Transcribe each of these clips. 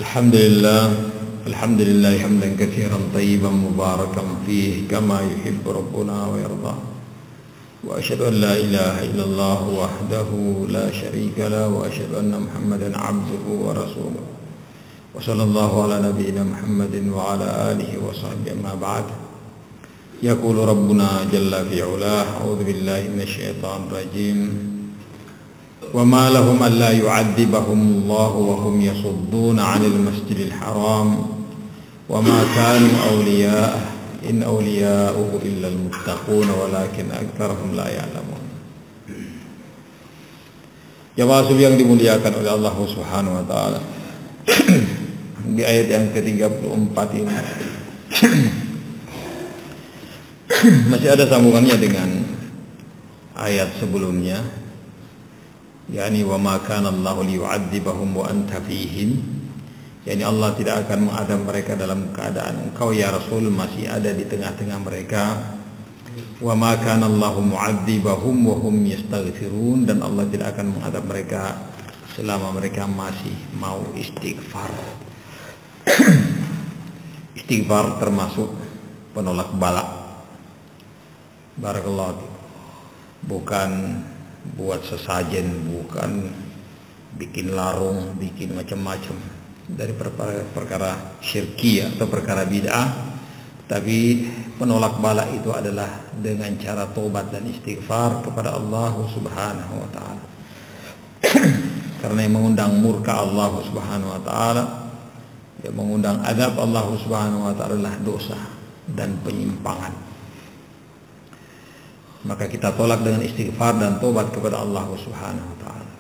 الحمد لله حمدا كثيرا طيبا مباركا فيه كما يحب ربنا ويرضى وأشهد أن لا إله إلا الله وحده لا شريك له وأشهد أن محمدا عبده ورسوله وصلى الله على نبينا محمد وعلى آله وصحبه أما بعد يقول ربنا جل في علاه أعوذ بالله من الشيطان الرجيم وما لهم ألا يعذبهم الله وهم يصدون عن المسجد الحرام وما كانوا أولياءه إن أولياؤه إلا المتقون ولكن أكثرهم لا يعلمون. Jamaah yang dimuliakan oleh Allah Subhanahu wa taala. Di ayat yang ke-34 ini masih ada sambungannya dengan ayat sebelumnya, yakni wa ma kana Allahu liyu'adzibahum wa anta fihim, yakni Allah tidak akan mengadab mereka dalam keadaan engkau ya Rasul masih ada di tengah-tengah mereka. Wa ma kana Allahu mu'adzibahum wa hum yastaghfirun, dan Allah tidak akan mengadab mereka selama mereka masih mau istighfar. Istighfar termasuk penolak bala. Barakallahu, bukan buat sesajen, bukan bikin larung, bikin macam-macam dari perkara syirki atau perkara bid'ah, tapi penolak bala itu adalah dengan cara tobat dan istighfar kepada Allah Subhanahu wa taala. Karena yang mengundang murka Allah Subhanahu wa taala, yang mengundang adab Allah Subhanahu wa taala adalah dosa dan penyimpangan. Maka kita tolak dengan istighfar dan tobat kepada Allah Subhanahu wa taala.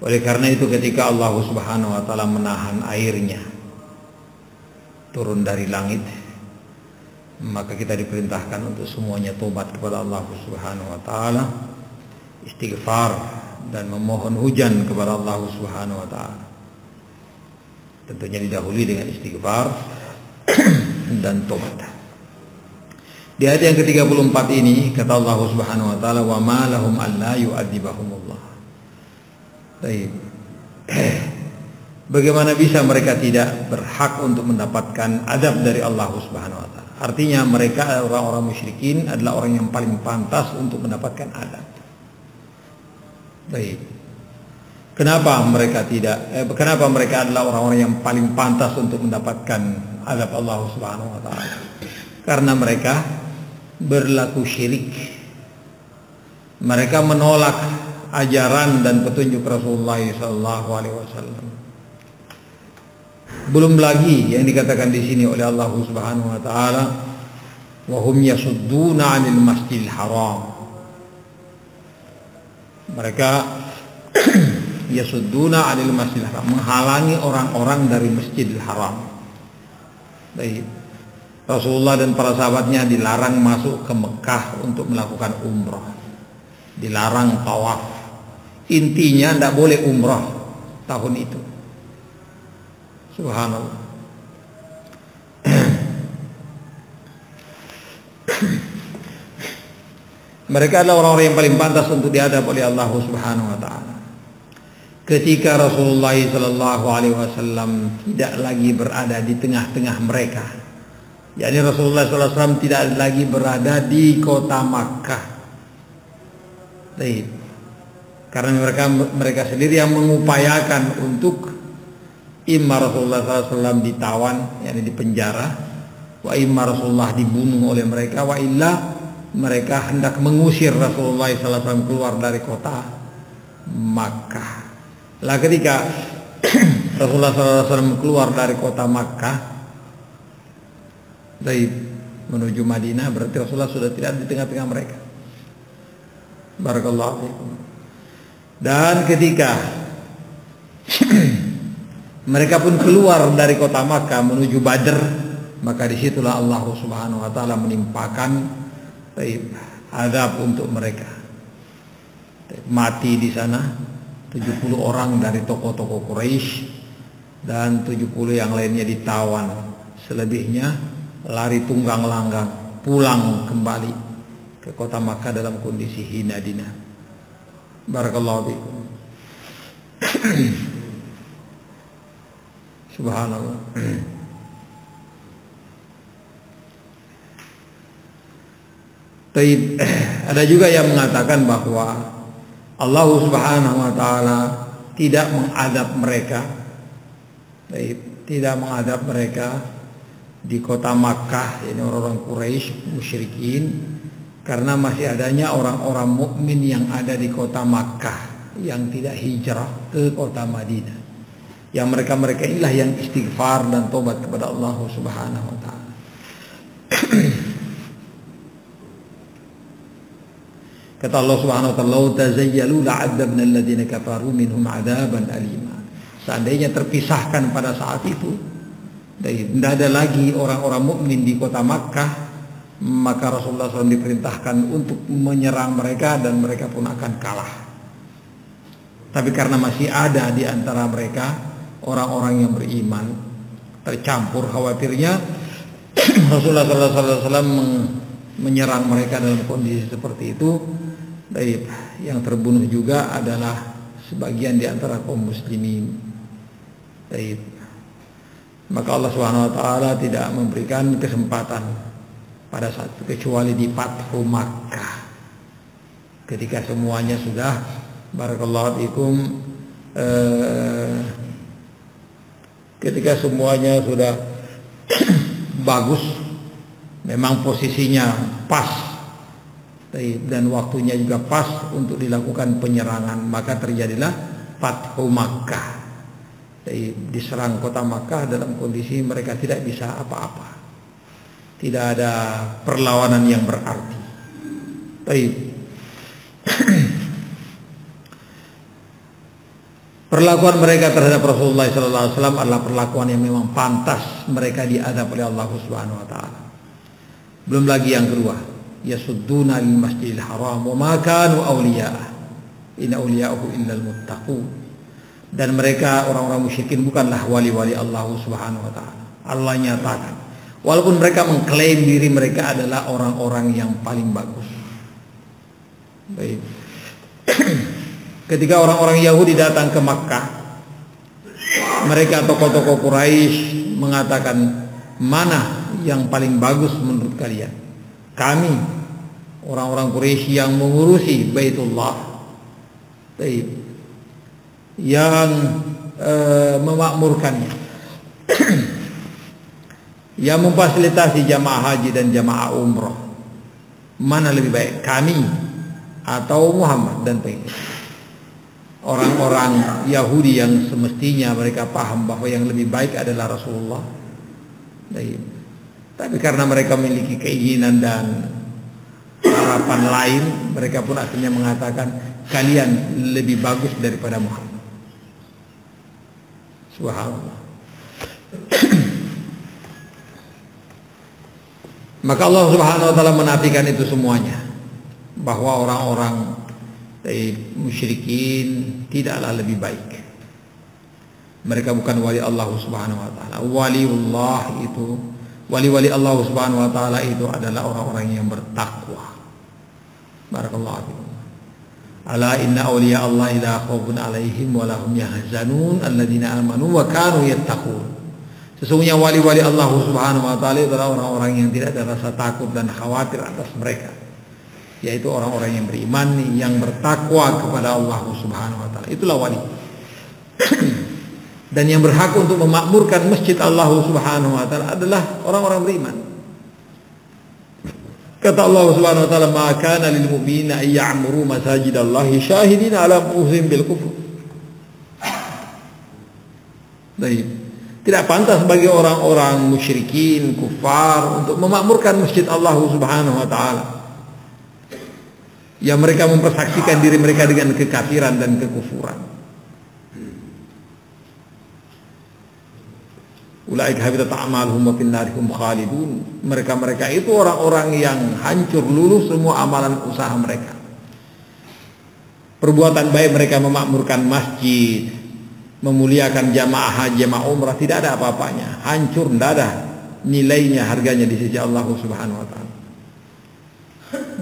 Oleh karena itu ketika Allah Subhanahu wa taala menahan airnya turun dari langit, maka kita diperintahkan untuk semuanya tobat kepada Allah Subhanahu wa taala, istighfar dan memohon hujan kepada Allah Subhanahu wa taala. Tentunya didahului dengan istighfar dan tobat. Di ayat yang ke-34 ini kata Allah Subhanahu wa taala wa ma lahum alla yu'adzibahumullah. Baik. Bagaimana bisa mereka tidak berhak untuk mendapatkan adab dari Allah Subhanahu wa taala? Artinya mereka orang-orang musyrikin adalah orang yang paling pantas untuk mendapatkan adab. Baik. Kenapa mereka adalah orang-orang yang paling pantas untuk mendapatkan adab Allah Subhanahu wa taala? Karena mereka berlaku syirik. Mereka menolak ajaran dan petunjuk Rasulullah sallallahu alaihi wasallam. Belum lagi yang dikatakan di sini oleh Allah Subhanahu wa taala, wa hum yasudduna 'anil masjidil haram. Mereka yasudduna 'anil masjidil haram, menghalangi orang-orang dari Masjidil Haram. Baik. Rasulullah dan para sahabatnya dilarang masuk ke Mekah untuk melakukan umrah, dilarang tawaf. Intinya tidak boleh umrah tahun itu. Subhanallah. Mereka adalah orang-orang yang paling pantas untuk diadab oleh Allah Subhanahu wa taala. Ketika Rasulullah sallallahu alaihi wasallam tidak lagi berada di tengah-tengah mereka, yakni Rasulullah SAW tidak lagi berada di kota Makkah. Baik. Karena mereka sendiri yang mengupayakan untuk imma Rasulullah SAW ditawan, yakni dipenjara, wa imma Rasulullah dibunuh oleh mereka, wa illa mereka hendak mengusir Rasulullah SAW keluar dari kota Makkah. Lah ketika Rasulullah SAW keluar dari kota Makkah menuju Madinah, berarti Rasulullah sudah tidak di tengah-tengah mereka. Barakallahu fiikum. Dan ketika mereka pun keluar dari kota Makkah menuju Badr, maka disitulah Allah Subhanahu wa taala menimpakan azab untuk mereka. Mati di sana 70 orang dari tokoh-tokoh Quraisy dan 70 yang lainnya ditawan. Selebihnya lari tunggang langgang pulang kembali ke kota Makkah dalam kondisi hina dina. Barakallahu fiikum. Subhanallah. Taib. Ada juga yang mengatakan bahwa Allah Subhanahu wa taala tidak mengadab mereka. Taib. Tidak mengadab mereka di kota Makkah, ini orang-orang Quraisy musyrikin, karena masih adanya orang-orang mukmin yang ada di kota Makkah yang tidak hijrah ke kota Madinah. Yang mereka-mereka inilah yang istighfar dan tobat kepada Allah Subhanahu wa taala. Kata Allah Subhanahu wa taala, "Lau tazayyalu la'adzabna alladziina kafaru minhum 'adzaban alima." Seandainya terpisahkan pada saat itu, tidak ada lagi orang-orang mukmin di kota Makkah, maka Rasulullah SAW diperintahkan untuk menyerang mereka dan mereka pun akan kalah. Tapi karena masih ada di antara mereka orang-orang yang beriman, tercampur khawatirnya Rasulullah SAW menyerang mereka dalam kondisi seperti itu. Yang terbunuh juga adalah sebagian di antara kaum muslimin. Maka Allah Subhanahu wa taala tidak memberikan kesempatan pada saat itu kecuali di Fathu Makkah. Ketika semuanya sudah barakallahu fikum, ketika semuanya sudah bagus, memang posisinya pas dan waktunya juga pas untuk dilakukan penyerangan, maka terjadilah Fathu Makkah. Diserang kota Makkah dalam kondisi mereka tidak bisa apa-apa, tidak ada perlawanan yang berarti. Perlakuan mereka terhadap Rasulullah SAW adalah perlakuan yang memang pantas mereka diadab oleh Allah Subhanahu wa taala. Belum lagi yang kedua, yasudduna lil masjidil haram wa ma kanu awliya'ah inna awliya'ahu illal muttaqun. Dan mereka orang-orang musyrikin bukanlah wali-wali Allah Subhanahu wa taala. Allah nyatakan, walaupun mereka mengklaim diri mereka adalah orang-orang yang paling bagus. Baik. Ketika orang-orang Yahudi datang ke Makkah, mereka tokoh-tokoh Quraisy mengatakan, mana yang paling bagus menurut kalian? Kami orang-orang Quraisy yang mengurusi Baitullah, yang memakmurkannya, yang memfasilitasi jamaah haji dan jamaah umroh. Mana lebih baik, kami atau Muhammad dan pengikut? Orang-orang Yahudi yang semestinya mereka paham bahwa yang lebih baik adalah Rasulullah, tapi karena mereka memiliki keinginan dan harapan lain, mereka pun akhirnya mengatakan kalian lebih bagus daripada Muhammad. Subhanallah. Maka Allah Subhanahu wa taala menafikan itu semuanya, bahwa orang-orang musyrikin tidaklah lebih baik. Mereka bukan wali Allah Subhanahu wa taala. Wali-wali Allah Subhanahu wa taala itu adalah orang-orang yang bertakwa. Barakallahu fiikum. Ala inna awliya Allah la khaufun 'alaihim wa lahum yahzanun alladzina amanu wa kanu yattaqun. Sesungguhnya wali-wali Allah Subhanahu wa taala adalah orang-orang yang tidak ada rasa takut dan khawatir atas mereka, yaitu orang-orang yang beriman, yang bertakwa kepada Allah Subhanahu wa taala. Itulah wali. Dan yang berhak untuk memakmurkan masjid Allah Subhanahu wa taala adalah orang-orang beriman. Kata Allah Subhanahu wa taala, "Ma kana lil mu'minina ay ya'muru masajidallahi syahidina 'ala anfusihim bil kufr." Tidak pantas bagi orang-orang musyrikin, kufar untuk memakmurkan masjid Allah Subhanahu wa taala, yang mereka mempersaksikan diri mereka dengan kekafiran dan kekufuran. Ulaika habitat a'maluhum wa fin narihum khalidun. Mereka-mereka itu orang-orang yang hancur luluh semua amalan usaha mereka. Perbuatan baik mereka memakmurkan masjid, memuliakan jamaah haji, jamaah umrah, tidak ada apa-apanya, hancur, tidak ada nilainya, harganya di sisi Allah Subhanahu wa taala.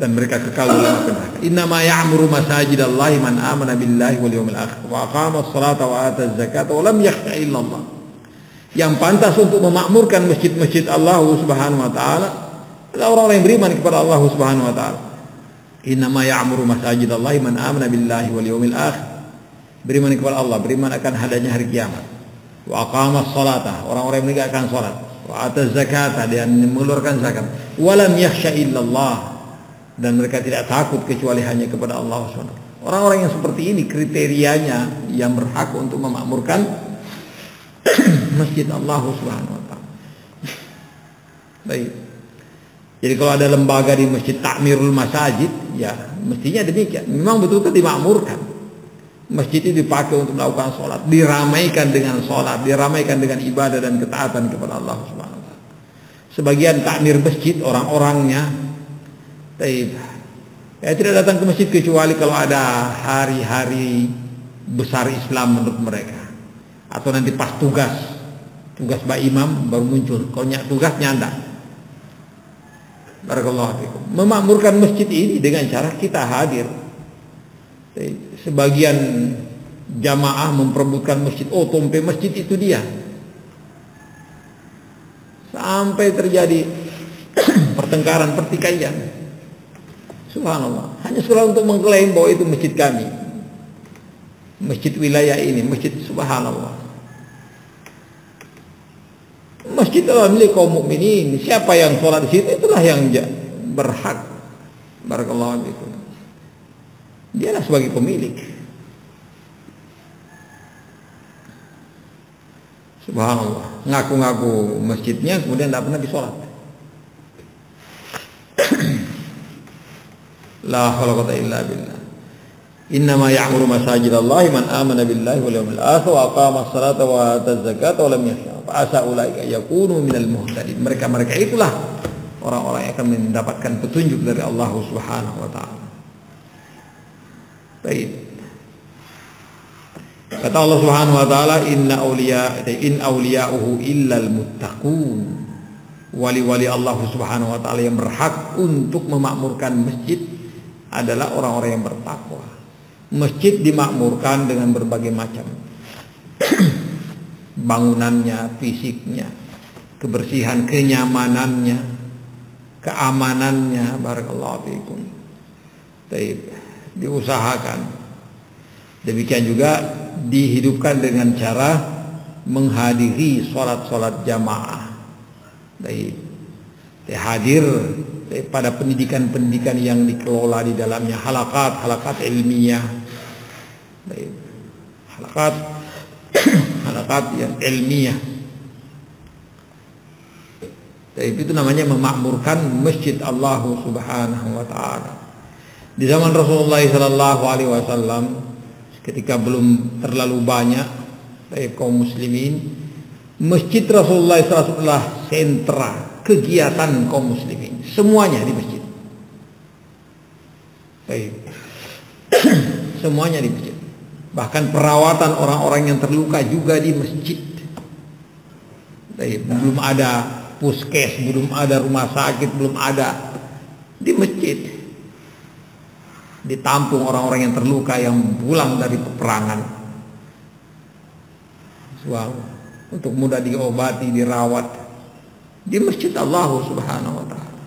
Dan mereka kekal dalam neraka. Innama ya'muru masajidallahi man amana billahi wal yawmil akhir wa aqama as-salata wa ata az-zakata wa lam yakhsha illa Allah. Yang pantas untuk memakmurkan masjid-masjid Allah Subhanahu wa taala adalah orang-orang yang beriman kepada Allah Subhanahu wa taala. Innama ya'muru masajidallahi man amana billahi wal yawmil akhir. Beriman kepada Allah, beriman akan hadanya hari kiamat. Wa aqamas salata, orang-orang yang menegakkan salat. Wa ataz zakata, dan mengeluarkan zakat. Wa lam yakhsha illallah, dan mereka tidak takut kecuali hanya kepada Allah Subhanahu wa taala. Orang-orang yang seperti ini kriterianya yang berhak untuk memakmurkan masjid Allah Subhanahu wa taala. Baik. Jadi kalau ada lembaga di masjid takmirul masajid, ya mestinya demikian. Memang betul-betul dimakmurkan. Masjid itu dipakai untuk melakukan sholat, diramaikan dengan sholat, diramaikan dengan ibadah dan ketaatan kepada Allah Subhanahu wa taala. Sebagian takmir masjid orang-orangnya, tidak datang ke masjid kecuali kalau ada hari-hari besar Islam menurut mereka. Atau nanti pas tugas Mbak Imam baru muncul. Kalau tugas nyanda. Barakallahu fikum. Memakmurkan masjid ini dengan cara kita hadir. Sebagian jamaah memperebutkan masjid. Oh, tompe masjid itu dia. Sampai terjadi pertengkaran, pertikaian. Subhanallah. Hanya sekedar untuk mengklaim bahwa itu masjid kami. Masjid wilayah ini, masjid subhanallah. Masjid adalah milik kaum mukminin. Siapa yang sholat di situ itulah yang berhak. Barakallahu fikum. Dialah sebagai pemilik. Subhanallah. Ngaku-ngaku masjidnya kemudian tidak pernah disolat. La haula wala quwwata illa billah. Innama ya'muru masajidallahi man amana billahi wal yawmil akhir wa aqama as-salata wa ata az-zakata wa lam yakhsha. Fa asa ulaika yakunu minal muhtadin. Mereka itulah orang-orang yang akan mendapatkan petunjuk dari Allah Subhanahu wa taala. Baik. Kata Allah Subhanahu wa taala, in awliya'uhu illal muttaqun. Wali-wali Allah Subhanahu wa taala yang berhak untuk memakmurkan masjid adalah orang-orang yang bertakwa. Masjid dimakmurkan dengan berbagai macam bangunannya, fisiknya, kebersihan, kenyamanannya, keamanannya. Barakallahu fikum. Diusahakan. Demikian juga dihidupkan dengan cara menghadiri sholat-sholat jamaah. Hadir pada pendidikan-pendidikan yang dikelola di dalamnya, halakat ilmiah, halakat yang ilmiah. Itu namanya memakmurkan masjid Allah Subhanahu wa taala. Di zaman Rasulullah sallallahu alaihi wasallam, ketika belum terlalu banyak kaum muslimin, masjid Rasulullah SAW adalah sentra kegiatan kaum muslimin, semuanya di masjid. Semuanya di masjid. Bahkan perawatan orang-orang yang terluka juga di masjid. Belum ada puskes, belum ada rumah sakit, belum ada. Di masjid ditampung orang-orang yang terluka yang pulang dari peperangan. Untuk mudah diobati, dirawat di masjid Allah Subhanahu wa taala.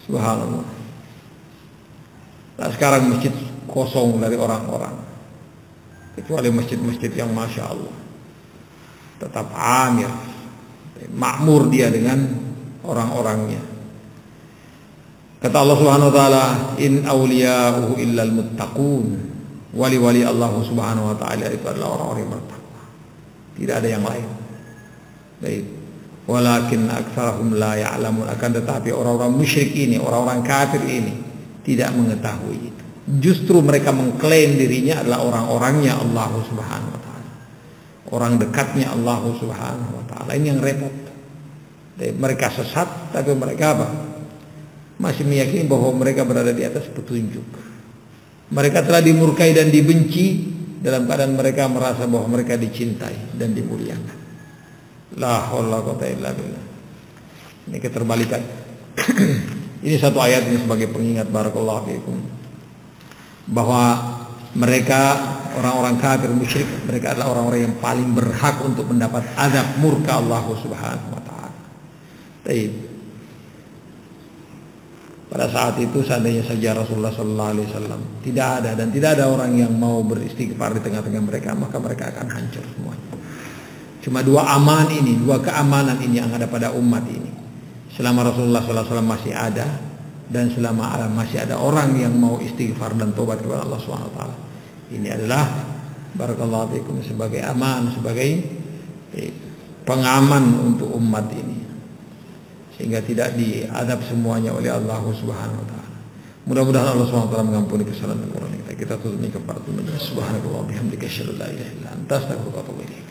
Subhanallah. Nah, sekarang masjid kosong dari orang-orang, kecuali masjid-masjid yang masya Allah tetap amir, makmur dia dengan orang-orangnya. Kata Allah Subhanahu wa taala, in awliya'uhu illal muttaqun. Wali-wali Allah Subhanahu wa taala itu adalah orang-orang yang bertakwa. Tidak ada yang lain. Baik. Walakin aktsarahum la ya'lamun. Akan tetapi orang-orang musyrik ini, orang-orang kafir ini tidak mengetahui itu. Justru mereka mengklaim dirinya adalah orang-orangnya Allah Subhanahu wa taala. Orang dekatnya Allah Subhanahu wa taala. Ini yang repot. Mereka sesat, tapi mereka apa? Masih meyakini bahwa mereka berada di atas petunjuk. Mereka telah dimurkai dan dibenci dalam keadaan mereka merasa bahwa mereka dicintai dan dimuliakan. La haula wala quwwata illa billah. Ini keterbalikan. Ini satu ayat ini sebagai pengingat, barakallahu fiikum, bahwa mereka orang-orang kafir musyrik, mereka adalah orang-orang yang paling berhak untuk mendapat azab murka Allah Subhanahu wa taala. Baik. Pada saat itu seandainya saja Rasulullah sallallahu alaihi wasallam tidak ada dan tidak ada orang yang mau beristighfar di tengah-tengah mereka, maka mereka akan hancur semuanya. Cuma dua keamanan ini yang ada pada umat ini. Selama Rasulullah sallallahu alaihi wasallam masih ada dan selama masih ada orang yang mau istighfar dan tobat kepada Allah Subhanahu wa taala. Ini adalah barakallahu fikum sebagai aman, sebagai pengaman untuk umat ini, sehingga tidak diadab semuanya oleh Allah Subhanahu wa taala. Mudah-mudahan Allah Subhanahu wa taala mengampuni kesalahan dan kekurangan kita. Kita tutup ini kepada Tuhan. Subhanallahi wa bihamdihi asyhadu an la ilaha illa anta astaghfiruka wa atubu ilaik.